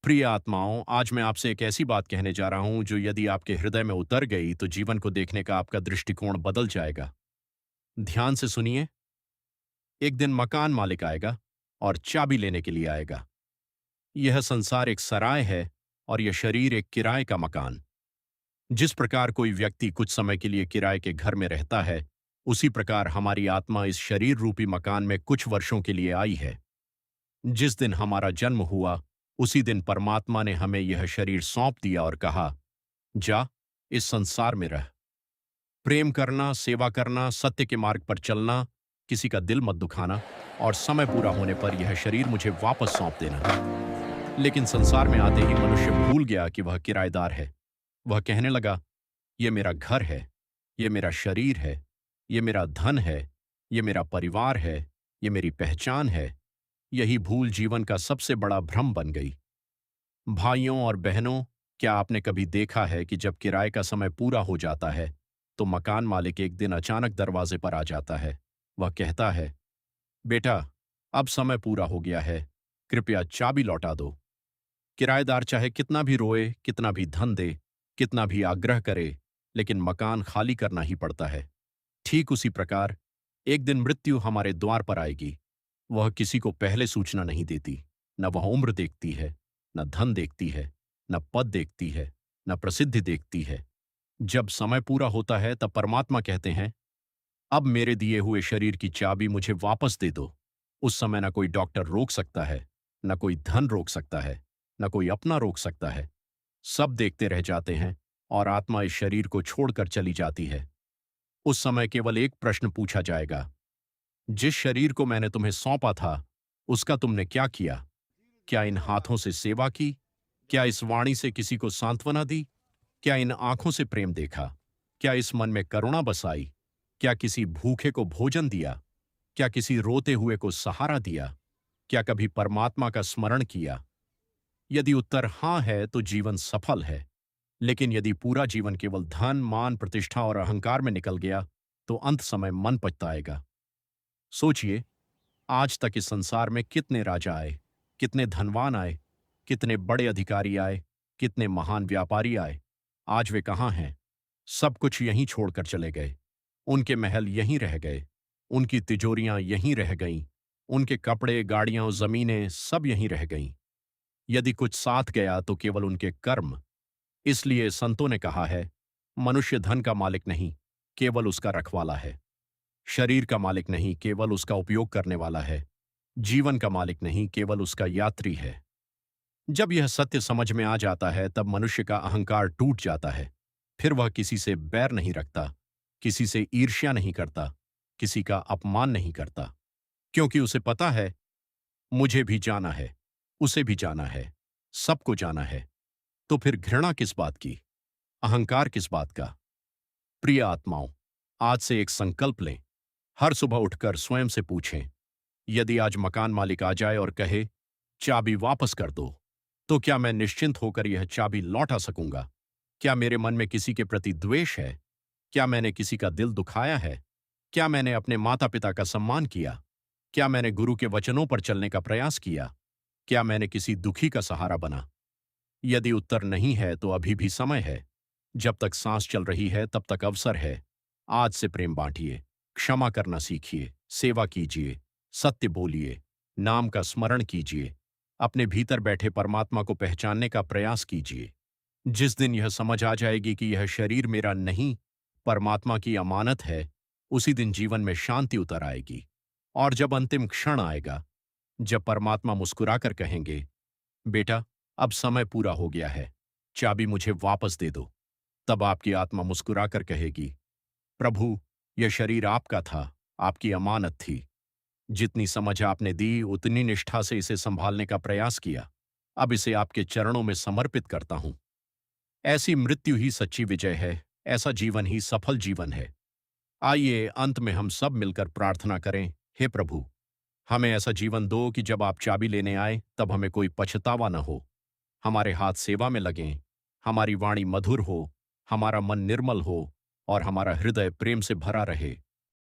प्रिय आत्माओं, आज मैं आपसे एक ऐसी बात कहने जा रहा हूं जो यदि आपके हृदय में उतर गई तो जीवन को देखने का आपका दृष्टिकोण बदल जाएगा। ध्यान से सुनिए। एक दिन मकान मालिक आएगा और चाबी लेने के लिए आएगा। यह संसार एक सराय है और यह शरीर एक किराए का मकान। जिस प्रकार कोई व्यक्ति कुछ समय के लिए किराए के घर में रहता है, उसी प्रकार हमारी आत्मा इस शरीर रूपी मकान में कुछ वर्षों के लिए आई है। जिस दिन हमारा जन्म हुआ, उसी दिन परमात्मा ने हमें यह शरीर सौंप दिया और कहा, जा, इस संसार में रह। प्रेम करना, सेवा करना, सत्य के मार्ग पर चलना, किसी का दिल मत दुखाना, और समय पूरा होने पर यह शरीर मुझे वापस सौंप देना। लेकिन संसार में आते ही मनुष्य भूल गया कि वह किराएदार है। वह कहने लगा, यह मेरा घर है, यह मेरा शरीर है, यह मेरा धन है, यह मेरा परिवार है, यह मेरी पहचान है। यही भूल जीवन का सबसे बड़ा भ्रम बन गई। भाइयों और बहनों, क्या आपने कभी देखा है कि जब किराए का समय पूरा हो जाता है तो मकान मालिक एक दिन अचानक दरवाजे पर आ जाता है। वह कहता है, बेटा, अब समय पूरा हो गया है, कृपया चाबी लौटा दो। किराएदार चाहे कितना भी रोए, कितना भी धन दे, कितना भी आग्रह करे, लेकिन मकान खाली करना ही पड़ता है। ठीक उसी प्रकार एक दिन मृत्यु हमारे द्वार पर आएगी। वह किसी को पहले सूचना नहीं देती। न वह उम्र देखती है, न धन देखती है, न पद देखती है, न प्रसिद्धि देखती है। जब समय पूरा होता है तब परमात्मा कहते हैं, अब मेरे दिए हुए शरीर की चाबी मुझे वापस दे दो। उस समय न कोई डॉक्टर रोक सकता है, न कोई धन रोक सकता है, न कोई अपना रोक सकता है। सब देखते रह जाते हैं और आत्मा इस शरीर को छोड़कर चली जाती है। उस समय केवल एक प्रश्न पूछा जाएगा, जिस शरीर को मैंने तुम्हें सौंपा था, उसका तुमने क्या किया? क्या इन हाथों से सेवा की? क्या इस वाणी से किसी को सांत्वना दी? क्या इन आंखों से प्रेम देखा? क्या इस मन में करुणा बसाई? क्या किसी भूखे को भोजन दिया? क्या किसी रोते हुए को सहारा दिया? क्या कभी परमात्मा का स्मरण किया? यदि उत्तर हां है तो जीवन सफल है। लेकिन यदि पूरा जीवन केवल धन, मान, प्रतिष्ठा और अहंकार में निकल गया, तो अंत समय मन पछताएगा। सोचिए, आज तक इस संसार में कितने राजा आए, कितने धनवान आए, कितने बड़े अधिकारी आए, कितने महान व्यापारी आए। आज वे कहाँ हैं? सब कुछ यहीं छोड़कर चले गए। उनके महल यहीं रह गए, उनकी तिजोरियां यहीं रह गईं, उनके कपड़े, गाड़ियां और जमीनें सब यहीं रह गईं। यदि कुछ साथ गया तो केवल उनके कर्म। इसलिए संतों ने कहा है, मनुष्य धन का मालिक नहीं, केवल उसका रखवाला है। शरीर का मालिक नहीं, केवल उसका उपयोग करने वाला है। जीवन का मालिक नहीं, केवल उसका यात्री है। जब यह सत्य समझ में आ जाता है तब मनुष्य का अहंकार टूट जाता है। फिर वह किसी से बैर नहीं रखता, किसी से ईर्ष्या नहीं करता, किसी का अपमान नहीं करता, क्योंकि उसे पता है, मुझे भी जाना है, उसे भी जाना है, सबको जाना है। तो फिर घृणा किस बात की? अहंकार किस बात का? प्रिय आत्माओं, आज से एक संकल्प लें। हर सुबह उठकर स्वयं से पूछें, यदि आज मकान मालिक आ जाए और कहे, चाबी वापस कर दो, तो क्या मैं निश्चिंत होकर यह चाबी लौटा सकूंगा? क्या मेरे मन में किसी के प्रति द्वेष है? क्या मैंने किसी का दिल दुखाया है? क्या मैंने अपने माता पिता का सम्मान किया? क्या मैंने गुरु के वचनों पर चलने का प्रयास किया? क्या मैंने किसी दुखी का सहारा बना? यदि उत्तर नहीं है तो अभी भी समय है। जब तक सांस चल रही है तब तक अवसर है। आज से प्रेम बांटिए, क्षमा करना सीखिए, सेवा कीजिए, सत्य बोलिए, नाम का स्मरण कीजिए, अपने भीतर बैठे परमात्मा को पहचानने का प्रयास कीजिए। जिस दिन यह समझ आ जाएगी कि यह शरीर मेरा नहीं, परमात्मा की अमानत है, उसी दिन जीवन में शांति उतर आएगी। और जब अंतिम क्षण आएगा, जब परमात्मा मुस्कुराकर कहेंगे, बेटा, अब समय पूरा हो गया है, चाबी मुझे वापस दे दो, तब आपकी आत्मा मुस्कुराकर कहेगी, प्रभु, यह शरीर आपका था, आपकी अमानत थी। जितनी समझ आपने दी, उतनी निष्ठा से इसे संभालने का प्रयास किया। अब इसे आपके चरणों में समर्पित करता हूं। ऐसी मृत्यु ही सच्ची विजय है, ऐसा जीवन ही सफल जीवन है। आइए अंत में हम सब मिलकर प्रार्थना करें, हे प्रभु, हमें ऐसा जीवन दो कि जब आप चाबी लेने आए तब हमें कोई पछतावा न हो। हमारे हाथ सेवा में लगें, हमारी वाणी मधुर हो, हमारा मन निर्मल हो और हमारा हृदय प्रेम से भरा रहे।